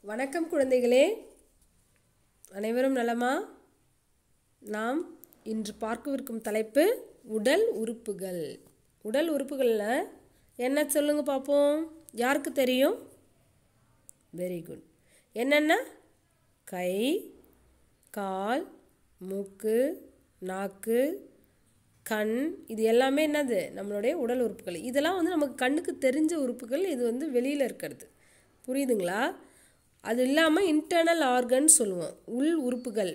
வணக்கம் குழந்தைகளே, அனைவரும் நலமா? நாம் இன்று பார்க்கவிருக்கும் தலைப்பு உடல் உறுப்புகள். உடல் உறுப்புகளில் என்ன சொல்லுங்க பார்ப்போம். யாருக்கு தெரியும்? Very good. என்னென்ன? கை, கால், மூக்கு, நாக்கு, கண், இது எல்லாமே என்னது? நம்மளுடைய உடல் உறுப்புகள். இதெல்லாம் நமக்கு கண்ணுக்கு தெரிஞ்ச உறுப்புகள். இது வெளியில் இருக்கிறது. புரியுதுங்களா? அது இல்லாமல் இன்டர்னல் ஆர்கன் சொல்லுவோம். உள் உறுப்புகள்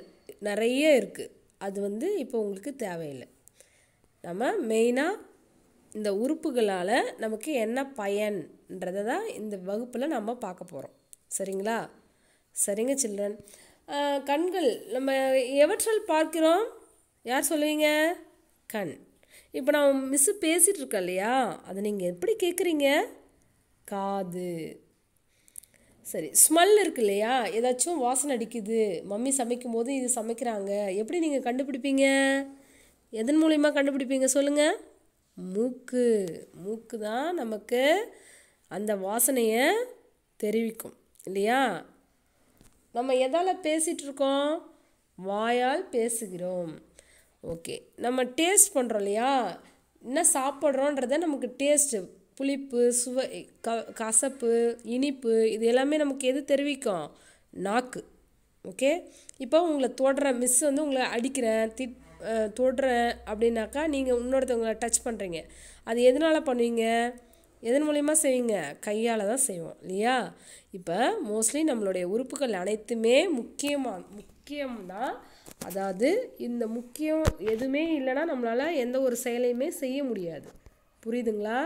நிறைய இருக்குது. அது இப்போ உங்களுக்கு தேவையில்லை. நம்ம மெயினாக இந்த உறுப்புகளால் நமக்கு என்ன பயன்றதை தான் இந்த வகுப்பில் நம்ம பார்க்க போகிறோம். சரிங்களா? சரிங்க சில்ட்ரன். கண்கள் நம்ம எவற்றால் பார்க்கிறோம்? யார் சொல்லுவீங்க? கண். இப்போ நான் மிஸ்ஸு பேசிகிட்டு இருக்கேன் இல்லையா, அதை நீங்கள் எப்படி கேட்குறீங்க? காது. சரி, ஸ்மெல் இருக்கு இல்லையா, ஏதாச்சும் வாசனை அடிக்குது, மம்மி சமைக்கும் போது இது சமைக்கிறாங்க, எப்படி நீங்கள் கண்டுபிடிப்பீங்க? எதன் மூலிமா கண்டுபிடிப்பீங்க சொல்லுங்கள்? மூக்கு. மூக்கு தான் நமக்கு அந்த வாசனையை தெரிவிக்கும் இல்லையா? நம்ம எதால் பேசிகிட்ருக்கோம்? வாயால் பேசுகிறோம். ஓகே, நம்ம டேஸ்ட் பண்ணுறோம் இல்லையா, என்ன சாப்பிட்றோன்றத நமக்கு டேஸ்ட்டு, புளிப்பு, சுவை, கசப்பு, இனிப்பு, இது எல்லாமே நமக்கு எது தெரிவிக்கும்? நாக்கு. ஓகே, இப்போ உங்களை தொடுற மிஸ் உங்களை அடிக்கிறேன், தொடுறேன் அப்படின்னாக்கா நீங்கள் இன்னொருத்தவங்களை டச் பண்ணுறீங்க. அது எதனால் பண்ணுவீங்க? எதன் மூலிமா செய்வீங்க? கையால் தான் செய்வோம் இல்லையா? இப்போ மோஸ்ட்லி நம்மளுடைய உறுப்புகள் அனைத்துமே முக்கியம்தான். அதாவது இந்த முக்கியம் எதுவுமே இல்லைன்னா நம்மளால் எந்த ஒரு செயலையுமே செய்ய முடியாது. புரியுதுங்களா?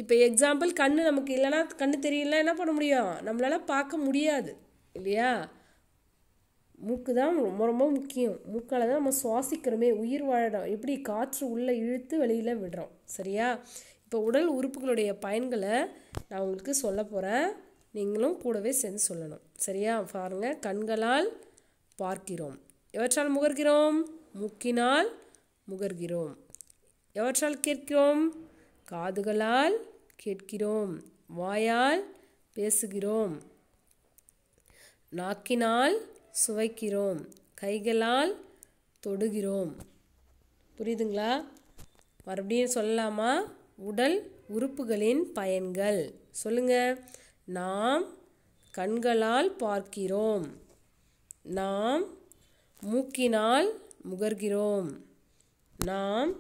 இப்போ எக்ஸாம்பிள், கண் நமக்கு இல்லைன்னா, கண் தெரியலனா என்ன பண்ண முடியும்? நம்மளால் பார்க்க முடியாது இல்லையா? மூக்கு தான் ரொம்ப ரொம்ப முக்கியம். மூக்கால் தான் நம்ம சுவாசிக்கிறோமே, உயிர் வாழறோம். எப்படி காற்று உள்ளே இழுத்து வெளியில் விடுறோம். சரியா? இப்போ உடல் உறுப்புகளுடைய பயன்களை நான் உங்களுக்கு சொல்ல போகிறேன். நீங்களும் கூடவே சேர்ந்து சொல்லணும். சரியா? பாருங்கள். கண்களால் பார்க்கிறோம். எவற்றால் முகர்கிறோம்? மூக்கினால் முகர்கிறோம். எவற்றால் கேட்கிறோம்? காதுகளால் கேட்கிறோம். வாயால் பேசுகிறோம். நாக்கினால் சுவைக்கிறோம். கைகளால் தொடுகிறோம். புரியுதுங்களா? மறுபடியும் சொல்லலாமா? உடல் உறுப்புகளின் பயன்கள் சொல்லுங்க. நாம் கண்களால் பார்க்கிறோம். நாம் மூக்கினால் முகர்கிறோம். நாம்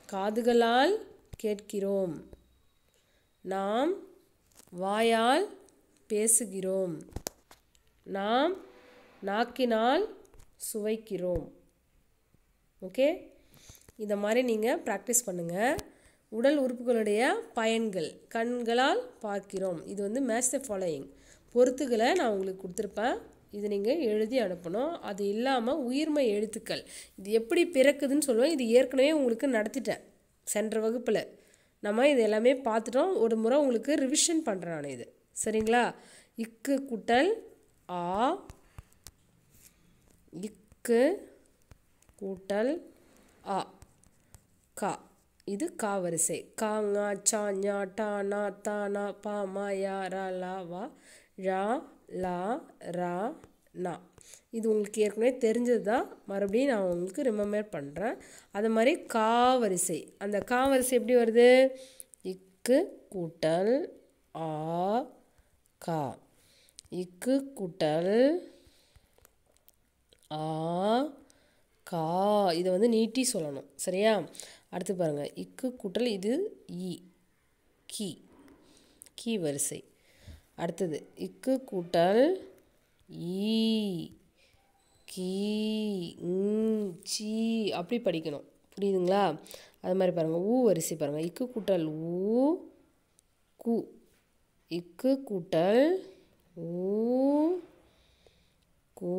காதுகளால் கேட்கிறோம். நாம் வாயால் பேசுகிறோம். நாம் நாக்கினால் சுவைக்கிறோம். ஓகே, இதை மாதிரி நீங்கள் ப்ராக்டிஸ் பண்ணுங்கள். உடல் உறுப்புகளுடைய பயன்கள். கண்களால் பார்க்கிறோம். இது மேட்ச் த ஃபாலோயிங் பொறுத்துகளை நான் உங்களுக்கு கொடுத்துருப்பேன். இது நீங்கள் எழுதி அனுப்பணும். அது இல்லாமல் உயிர்மை எழுத்துக்கள் இது எப்படி பிறக்குதுன்னு சொல்லுவேன். இது ஏற்கனவே உங்களுக்கு நடத்திட்டேன் சென்ற வகுப்பில். நம்ம இது எல்லாமே பார்த்துட்டோம். ஒரு முறை உங்களுக்கு ரிவிஷன் பண்ணுறேன் நான் இது. சரிங்களா? இக்கு கூட்டல் ஆ, இக்கு கூட்டல் ஆ, கா, இது கா வரிசை. கா, ஙா, சா, ஞா, டா, நா, தா, நா, பா, மா, யா, ரா, லா, வா, ழா, லா, ரா, நா. இது உங்களுக்கு ஏற்கனவே தெரிஞ்சது தான். மறுபடியும் நான் உங்களுக்கு ரிமெம்பர் பண்ணுறேன். அது மாதிரி கா வரிசை. அந்த கா வரிசை எப்படி வருது? இக்கு கூட்டல் ஆ, கா. இக்கு கூட்டல் ஆ, கா. இதை நீட்டி சொல்லணும். சரியா? அடுத்து பாருங்கள். இக்கு கூட்டல் இது ஈ, கீ, கீ வரிசை. அடுத்தது இக்கு கூட்டல் ஈ, கீ, சி, அப்படி படிக்கணும். புரியுதுங்களா? அது மாதிரி பாருங்கள். ஊ வரிசை பாருங்கள். இக்கு கூட்டல் ஊ, கு. இக்கு கூட்டல் ஊ, கூ.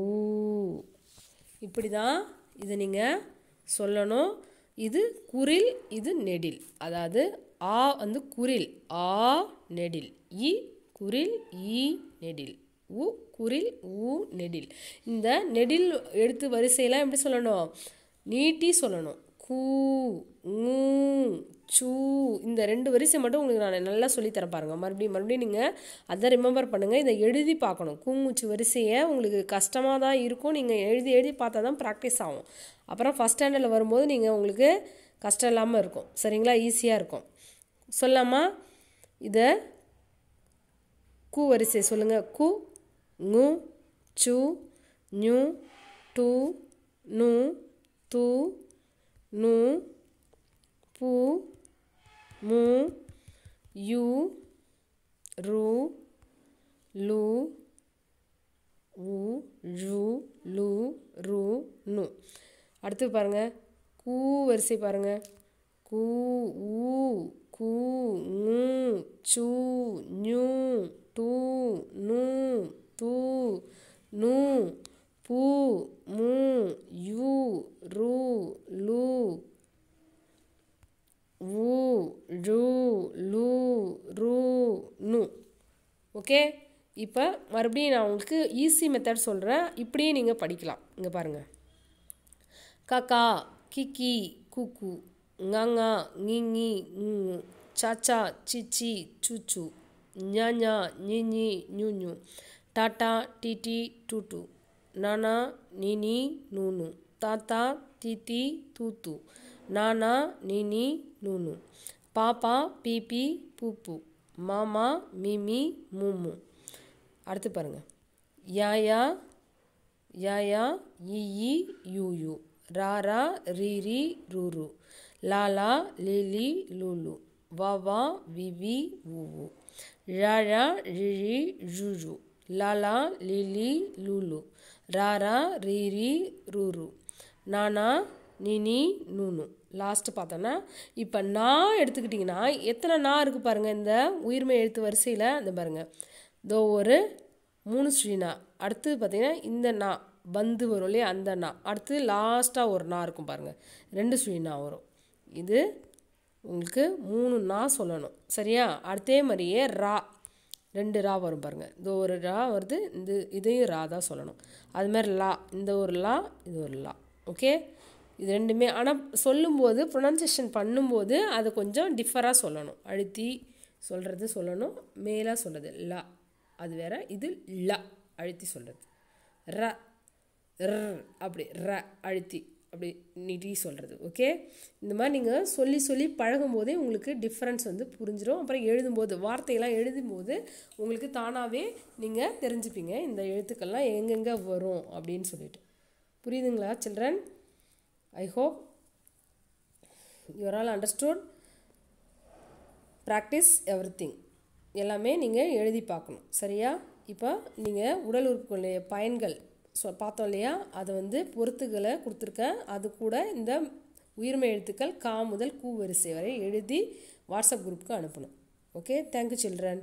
இப்படி தான் இதை நீங்கள் சொல்லணும். இது குறில், இது நெடில். அதாவது ஆ குறில், ஆ நெடில், இ குறில், ஈ நெடில், உ குறில், ஊ நெடில். இந்த நெடில் எழுத்து வரிசையெல்லாம் எப்படி சொல்லணும்? நீட்டி சொல்லணும். கூ ngூ சூ இந்த 2 வரிசை மட்டும் உங்களுக்கு நான் நல்லா சொல்லித்தரேன் பாருங்கள். மறுபடியும் நீங்கள் அதை ரிமெம்பர் பண்ணுங்கள். இதை எழுதி பார்க்கணும். கூங்குச்சி வரிசையை உங்களுக்கு கஷ்டமாக தான் இருக்கும். நீங்கள் எழுதி பார்த்தா தான் ப்ராக்டிஸ் ஆகும். அப்புறம் ஃபஸ்ட் ஸ்டாண்டர்டில் வரும்போது நீங்கள் உங்களுக்கு கஷ்டம் இல்லாமல் இருக்கும். சரிங்களா? ஈஸியாக இருக்கும். சொல்லாமா? இதை கூ வரிசை சொல்லுங்கள். கு ngூ சூ ஞூ டூ நூ தூ நூ பூ மூ யூ ரு லு உ ழு லு ரு நு. அடுத்து பாருங்கள். கூ வரிசை பாருங்கள். கூ ஊ கூ ngூ சூ ஞூ டூ நூ தூ நூ பூ மூ யூ ரு லு உ ழு லு ரு நு. ஓகே, இப்போ மறுபடியும் நான் உங்களுக்கு ஈஸி மெத்தட் சொல்கிறேன். இப்படியே நீங்கள் படிக்கலாம். இங்கே பாருங்கள். காக்கா கிக்கி கூக்கு ங்காங்கா ngீங்கி ngூ சாச்சா சிச்சி சூச்சு ஞாஞா ஞிஞி ஞூஞு டாட்டா டிடி டூட்டு நானா நீனி நூனு தாத்தா தீத்தி தூத்து நானா நீனி நூனு பாப்பா பீபி பூப்பு மாமா மிமி மூமு. அடுத்து பாருங்கள். யாயா யாயா ஈ யூ ராரா ரீரி ரூரு லாலா லிலி லூலு வாவா விவி ஊவு ழழா ழிழி ழுழு லாலா லிலி லூலு ராரா ரீரி ரூரு நானா நீனி நூனு. லாஸ்ட்டு பார்த்தோன்னா இப்போ நான் எடுத்துக்கிட்டிங்கன்னா எத்தனை நான் இருக்குது பாருங்கள். இந்த உயிர்மை எழுத்து வரிசையில் இந்த பாருங்கள். இதோ ஒரு 3 ஸ்ரீனா. அடுத்து பார்த்திங்கன்னா இந்த நா பந்து வரும் இல்லையா, அந்த நா. அடுத்து லாஸ்ட்டாக ஒரு நா இருக்கும் பாருங்கள். 2 ஸ்ரீனா வரும். இது உங்களுக்கு 3 நா சொல்லணும். சரியா? அதே மாதிரியே ரா 2 ரா வரும் பாருங்கள். இந்த ஒரு ரா வருது, இதையும் ரா தான் சொல்லணும். அதுமாதிரி லா, இந்த ஒரு லா, இது ஒரு லா. ஓகே, இது ரெண்டுமே. ஆனால் சொல்லும்போது ப்ரொனன்சியேஷன் பண்ணும்போது அது கொஞ்சம் டிஃபராக சொல்லணும். அழுத்தி சொல்கிறது சொல்லணும். மேலாக சொல்கிறது லா, அது வேறு. இது லா அழுத்தி சொல்கிறது. ர அப்படி ர அழுத்தி அப்படி நீட்டி சொல்கிறது. ஓகே, இந்த மாதிரி நீங்கள் சொல்லி பழகும்போதே உங்களுக்கு டிஃப்ரென்ஸ் வந்து புரிஞ்சிடும். அப்புறம் எழுதும்போது வார்த்தையெல்லாம் எழுதும்போது உங்களுக்கு தானாகவே நீங்கள் தெரிஞ்சுப்பீங்க இந்த எழுத்துக்கள்லாம் எங்கெங்கே வரும் அப்படின்னு சொல்லிட்டு. புரியுதுங்களா children? I hope you are all understood. Practice everything. எல்லாமே நீங்கள் எழுதி பார்க்கணும். சரியா? இப்போ நீங்கள் உடல் உறுப்புகளுடைய பயன்கள் பார்த்தோம் இல்லையா, அதை வந்து பொறுத்துகளை கொடுத்துருக்கேன். அது கூட இந்த உயிர்மை எழுத்துக்கள் கா முதல் கூ வரிசை வரை எழுதி வாட்ஸ்அப் குரூப்புக்கு அனுப்பணும். Okay, thank you children.